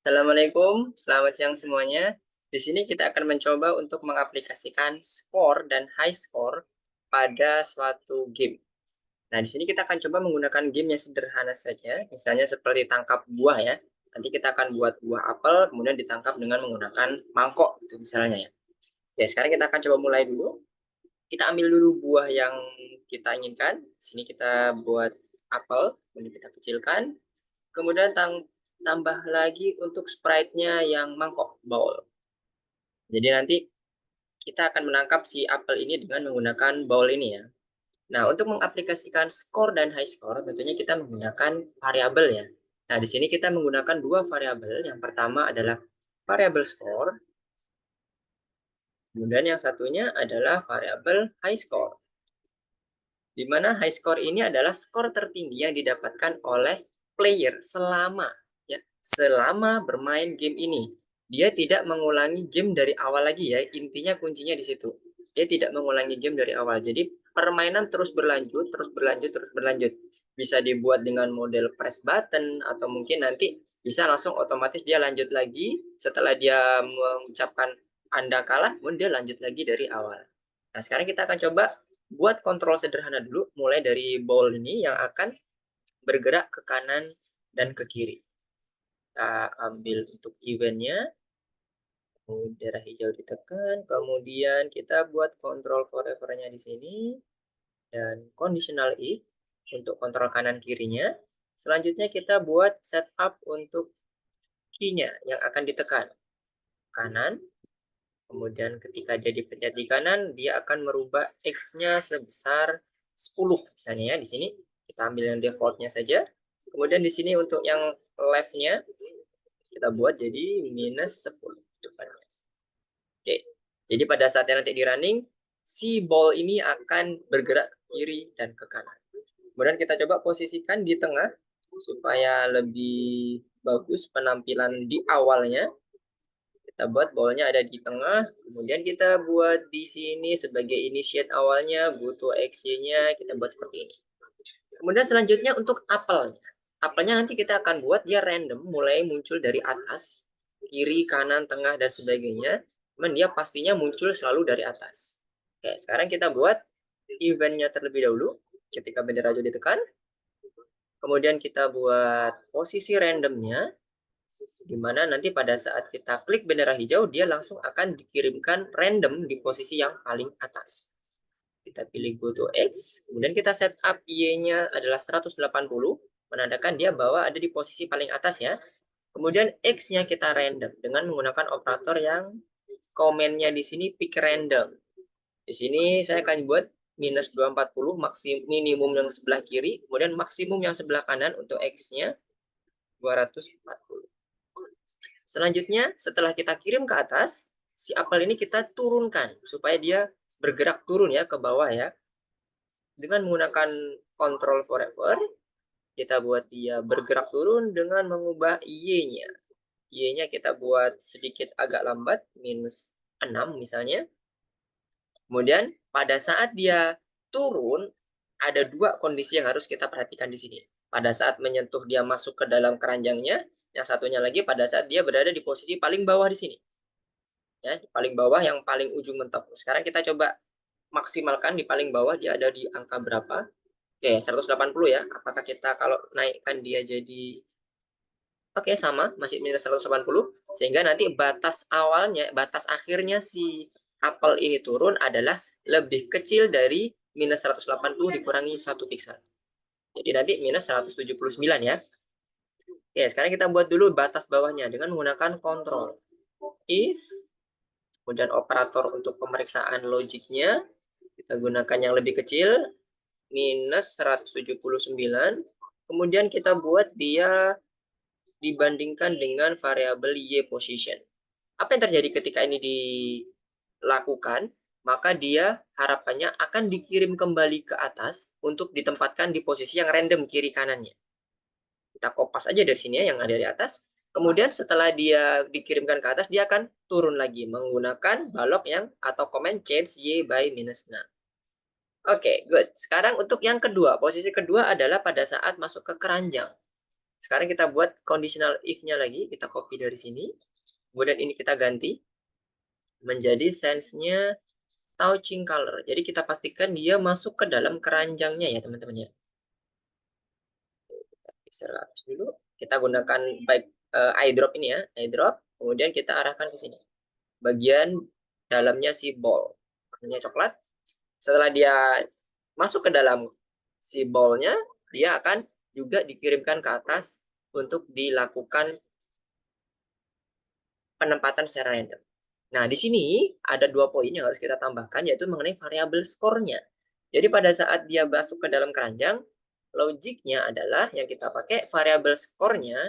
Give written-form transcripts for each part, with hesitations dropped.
Assalamualaikum, selamat siang semuanya. Di sini kita akan mencoba untuk mengaplikasikan skor dan high score pada suatu game. Nah, di sini kita akan coba menggunakan game yang sederhana saja, misalnya seperti tangkap buah ya. Nanti kita akan buat buah apel, kemudian ditangkap dengan menggunakan mangkok, gitu misalnya ya. Ya, sekarang kita akan coba mulai dulu. Kita ambil dulu buah yang kita inginkan. Di sini kita buat apel, kemudian kita kecilkan. Kemudian tambah lagi untuk sprite-nya yang mangkok, bowl. Jadi nanti kita akan menangkap si apel ini dengan menggunakan bowl ini ya. Nah, untuk mengaplikasikan skor dan high score, tentunya kita menggunakan variabel ya. Nah, di sini kita menggunakan dua variabel. Yang pertama adalah variabel score, kemudian yang satunya adalah variabel high score. Di mana high score ini adalah skor tertinggi yang didapatkan oleh player selama bermain game ini. Dia tidak mengulangi game dari awal lagi ya. Intinya kuncinya di situ. Dia tidak mengulangi game dari awal. Jadi permainan terus berlanjut, terus berlanjut, terus berlanjut. Bisa dibuat dengan model press button atau mungkin nanti bisa langsung otomatis dia lanjut lagi setelah dia mengucapkan Anda kalah, kemudian dia lanjut lagi dari awal. Nah, sekarang kita akan coba buat kontrol sederhana dulu, mulai dari ball ini yang akan bergerak ke kanan dan ke kiri. Kita ambil untuk eventnya, daerah hijau ditekan, kemudian kita buat kontrol forever-nya di sini, dan conditional if untuk kontrol kanan kirinya. Selanjutnya kita buat setup untuk key-nya yang akan ditekan. Kanan, kemudian ketika dia dipencet di kanan, dia akan merubah X-nya sebesar 10 misalnya ya di sini. Kita ambil yang default-nya saja. Kemudian di sini untuk yang left-nya kita buat jadi minus 10 depannya. Oke. Jadi pada saatnya nanti di running, si ball ini akan bergerak ke kiri dan ke kanan. Kemudian kita coba posisikan di tengah supaya lebih bagus penampilan di awalnya. Kita buat ballnya ada di tengah, kemudian kita buat di sini sebagai initiate awalnya, butuh XY-nya, kita buat seperti ini. Kemudian selanjutnya untuk apelnya. Apelnya nanti kita akan buat dia random, mulai muncul dari atas, kiri, kanan, tengah, dan sebagainya. Cuman dia pastinya muncul selalu dari atas. Oke, sekarang kita buat eventnya terlebih dahulu. Ketika bendera hijau ditekan, kemudian kita buat posisi randomnya, di mana nanti pada saat kita klik bendera hijau, dia langsung akan dikirimkan random di posisi yang paling atas. Kita pilih go to X, kemudian kita setup Y-nya adalah 180, menandakan dia bahwa ada di posisi paling atas ya. Kemudian X-nya kita random dengan menggunakan operator yang komennya di sini pick random. Di sini saya akan buat minus 240, minimum yang sebelah kiri, kemudian maksimum yang sebelah kanan untuk X-nya 240. Selanjutnya, setelah kita kirim ke atas, si apel ini kita turunkan supaya dia bergerak turun ya ke bawah ya. Dengan menggunakan control forever, kita buat dia bergerak turun dengan mengubah Y-nya. Y-nya kita buat sedikit agak lambat, minus 6 misalnya. Kemudian pada saat dia turun, ada dua kondisi yang harus kita perhatikan di sini. Pada saat menyentuh dia masuk ke dalam keranjangnya, yang satunya lagi pada saat dia berada di posisi paling bawah di sini. Ya, paling bawah yang paling ujung mentok. Sekarang kita coba maksimalkan di paling bawah dia ada di angka berapa. Oke, 180 ya. Apakah kita kalau naikkan dia jadi oke sama, masih minus 180 sehingga nanti batas awalnya, batas akhirnya si apel ini turun adalah lebih kecil dari minus 180 dikurangi 1 pixel. Jadi nanti minus 179 ya. Oke, sekarang kita buat dulu batas bawahnya dengan menggunakan control. If, kemudian operator untuk pemeriksaan logiknya, kita gunakan yang lebih kecil, minus 179. Kemudian kita buat dia dibandingkan dengan variabel y position. Apa yang terjadi ketika ini dilakukan? Maka dia harapannya akan dikirim kembali ke atas untuk ditempatkan di posisi yang random kiri kanannya. Kita kopas aja dari sini ya yang ada di atas. Kemudian setelah dia dikirimkan ke atas, dia akan turun lagi menggunakan balok yang atau command change y by minus 6. Oke, good. Sekarang untuk yang kedua, posisi kedua adalah pada saat masuk ke keranjang. Sekarang kita buat conditional if-nya lagi, kita copy dari sini. Kemudian ini kita ganti menjadi sense-nya touching color. Jadi kita pastikan dia masuk ke dalam keranjangnya ya teman-teman ya. Kita hapus dulu. Kita gunakan baik eye drop ini ya, eye drop. Kemudian kita arahkan ke sini. Bagian dalamnya si ball. Warnanya coklat. Setelah dia masuk ke dalam si ball-nya, dia akan juga dikirimkan ke atas untuk dilakukan penempatan secara random. Nah, di sini ada 2 poin yang harus kita tambahkan, yaitu mengenai variabel skornya. Jadi pada saat dia masuk ke dalam keranjang, logiknya adalah yang kita pakai variabel skornya,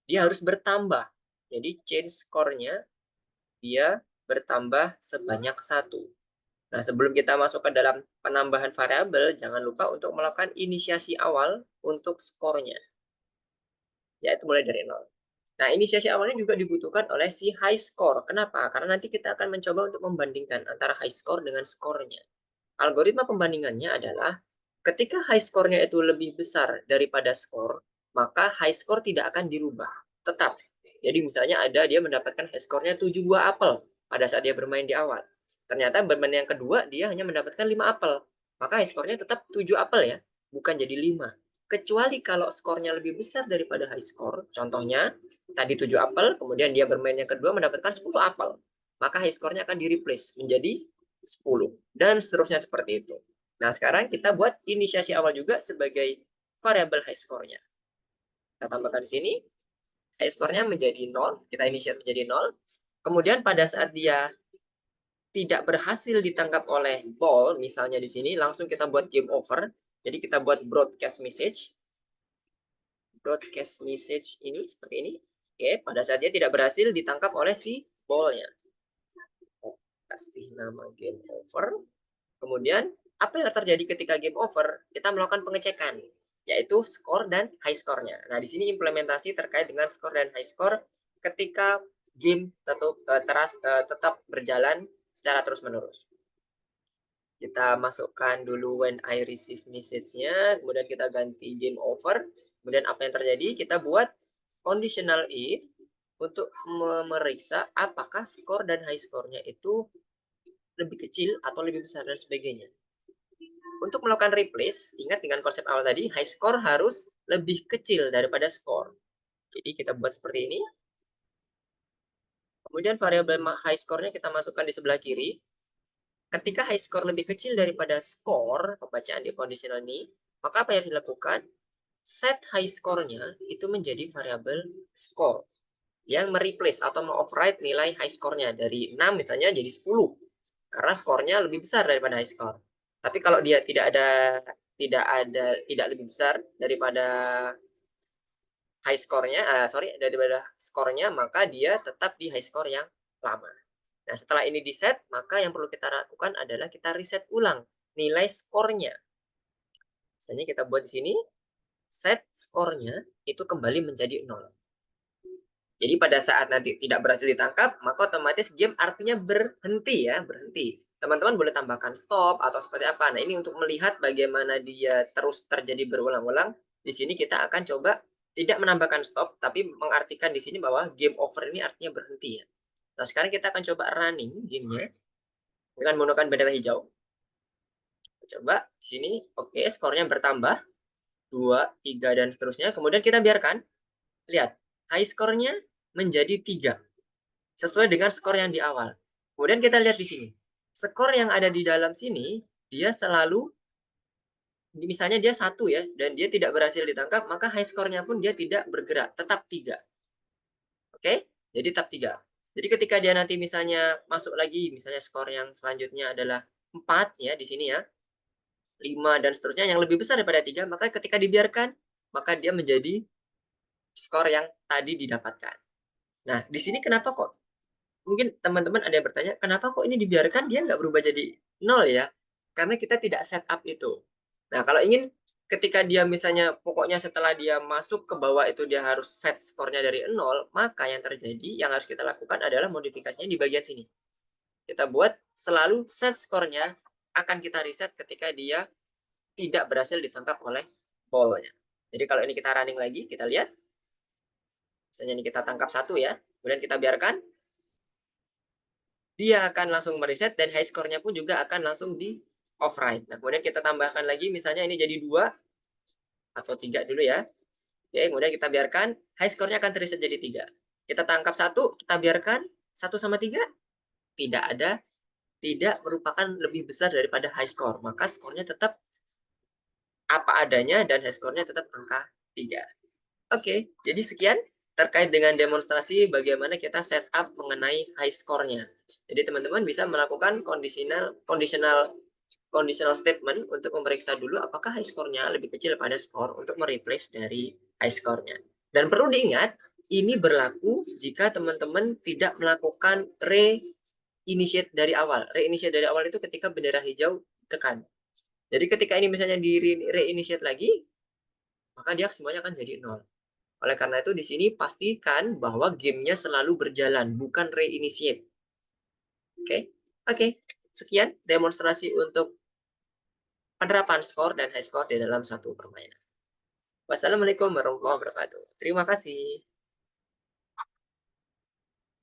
dia harus bertambah. Jadi change skornya, dia bertambah sebanyak 1. Nah, sebelum kita masuk ke dalam penambahan variabel, jangan lupa untuk melakukan inisiasi awal untuk skornya, yaitu mulai dari 0. Nah, inisiasi awalnya juga dibutuhkan oleh si high score. Kenapa? Karena nanti kita akan mencoba untuk membandingkan antara high score dengan skornya. Algoritma pembandingannya adalah ketika high score-nya itu lebih besar daripada skor, maka high score tidak akan dirubah. Tetap. Jadi misalnya ada dia mendapatkan high score-nya 7 buah apel pada saat dia bermain di awal. Ternyata bermain yang kedua dia hanya mendapatkan 5 apel. Maka high score-nya tetap 7 apel ya, bukan jadi 5. Kecuali kalau skornya lebih besar daripada high score, contohnya tadi 7 apel, kemudian dia bermain yang kedua mendapatkan 10 apel. Maka high score-nya akan di-replace menjadi 10. Dan seterusnya seperti itu. Nah, sekarang kita buat inisiasi awal juga sebagai variabel high score-nya. Kita tambahkan di sini, high score-nya menjadi 0, kita inisiasi menjadi 0. Kemudian pada saat dia tidak berhasil ditangkap oleh ball, misalnya di sini, langsung kita buat game over. Jadi kita buat broadcast message. Broadcast message ini seperti ini. Oke, pada saat dia tidak berhasil ditangkap oleh si ball-nya. Kasih nama game over. Kemudian, apa yang terjadi ketika game over? Kita melakukan pengecekan, yaitu skor dan high score-nya. Nah, di sini implementasi terkait dengan skor dan high score ketika game tetap berjalan secara terus-menerus. Kita masukkan dulu when I receive message-nya, kemudian kita ganti game over. Kemudian apa yang terjadi? Kita buat conditional if untuk memeriksa apakah skor dan high score-nya itu lebih kecil atau lebih besar dan sebagainya. Untuk melakukan replace, ingat dengan konsep awal tadi, high score harus lebih kecil daripada skor. Jadi kita buat seperti ini. Kemudian variabel high score-nya kita masukkan di sebelah kiri. Ketika high score lebih kecil daripada skor, pembacaan di conditional ini, maka apa yang dilakukan? Set high score-nya itu menjadi variabel score yang mereplace atau mengoverride nilai high score-nya dari 6 misalnya jadi 10 karena skornya lebih besar daripada high score. Tapi kalau dia tidak lebih besar daripada high score-nya, daripada skornya, maka dia tetap di high score yang lama. Nah, setelah ini di set, maka yang perlu kita lakukan adalah kita reset ulang nilai skornya. Misalnya kita buat di sini, set skornya itu kembali menjadi 0. Jadi pada saat nanti tidak berhasil ditangkap, maka otomatis game artinya berhenti ya, berhenti. Teman-teman boleh tambahkan stop atau seperti apa. Nah, ini untuk melihat bagaimana dia terus terjadi berulang-ulang. Di sini kita akan coba tidak menambahkan stop, tapi mengartikan di sini bahwa game over ini artinya berhenti ya. Nah, sekarang kita akan coba running gamenya dengan menggunakan bendera hijau. Coba di sini, oke, skornya bertambah 2, 3 dan seterusnya. Kemudian kita biarkan. Lihat, high skornya menjadi 3 sesuai dengan skor yang di awal. Kemudian kita lihat di sini. Skor yang ada di dalam sini, dia selalu, misalnya dia 1 ya, dan dia tidak berhasil ditangkap, maka high skornya pun dia tidak bergerak, tetap 3. Oke? Jadi tetap 3. Jadi ketika dia nanti misalnya masuk lagi, misalnya skor yang selanjutnya adalah 4 ya, di sini ya, 5 dan seterusnya yang lebih besar daripada 3, maka ketika dibiarkan, maka dia menjadi skor yang tadi didapatkan. Nah, di sini kenapa kok mungkin teman-teman ada yang bertanya, kenapa kok ini dibiarkan dia nggak berubah jadi 0 ya? Karena kita tidak set up itu. Nah, kalau ingin ketika dia misalnya pokoknya setelah dia masuk ke bawah itu dia harus set skornya dari 0, maka yang terjadi yang harus kita lakukan adalah modifikasinya di bagian sini. Kita buat selalu set skornya akan kita reset ketika dia tidak berhasil ditangkap oleh ball-nya. Jadi kalau ini kita running lagi, kita lihat Misalnya ini kita tangkap 1 ya, kemudian kita biarkan, dia akan langsung mereset dan high score-nya pun juga akan langsung di override. Nah, kemudian kita tambahkan lagi misalnya ini jadi 2 atau 3 dulu ya. Oke, kemudian kita biarkan, high score-nya akan reset jadi 3. Kita tangkap 1, kita biarkan, 1 sama 3, tidak ada, tidak merupakan lebih besar daripada high score. Maka skornya tetap apa adanya dan high score-nya tetap angka 3. Oke, jadi sekian terkait dengan demonstrasi bagaimana kita setup mengenai high score-nya. Jadi teman-teman bisa melakukan conditional statement untuk memeriksa dulu apakah high score-nya lebih kecil pada skor untuk mereplace dari high score-nya. Dan perlu diingat, ini berlaku jika teman-teman tidak melakukan reinitiate dari awal. Reinitiate dari awal itu ketika bendera hijau tekan. Jadi ketika ini misalnya di reinitiate lagi, maka dia semuanya akan jadi 0. Oleh karena itu di sini pastikan bahwa gamenya selalu berjalan, bukan reinitiate. Oke, oke. Sekian demonstrasi untuk penerapan skor dan high score di dalam satu permainan. Wassalamualaikum warahmatullahi wabarakatuh. Terima kasih.